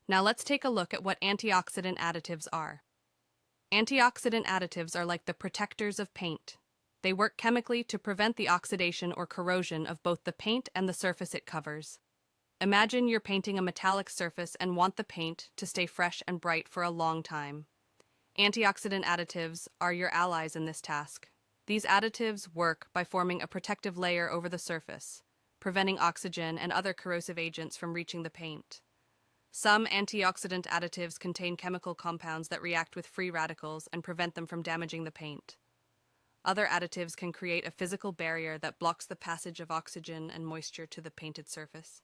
Now let's take a look at what antioxidant additives are. Antioxidant additives are like the protectors of paint. They work chemically to prevent the oxidation or corrosion of both the paint and the surface it covers. Imagine you're painting a metallic surface and want the paint to stay fresh and bright for a long time. Antioxidant additives are your allies in this task. These additives work by forming a protective layer over the surface, preventing oxygen and other corrosive agents from reaching the paint. Some antioxidant additives contain chemical compounds that react with free radicals and prevent them from damaging the paint. Other additives can create a physical barrier that blocks the passage of oxygen and moisture to the painted surface.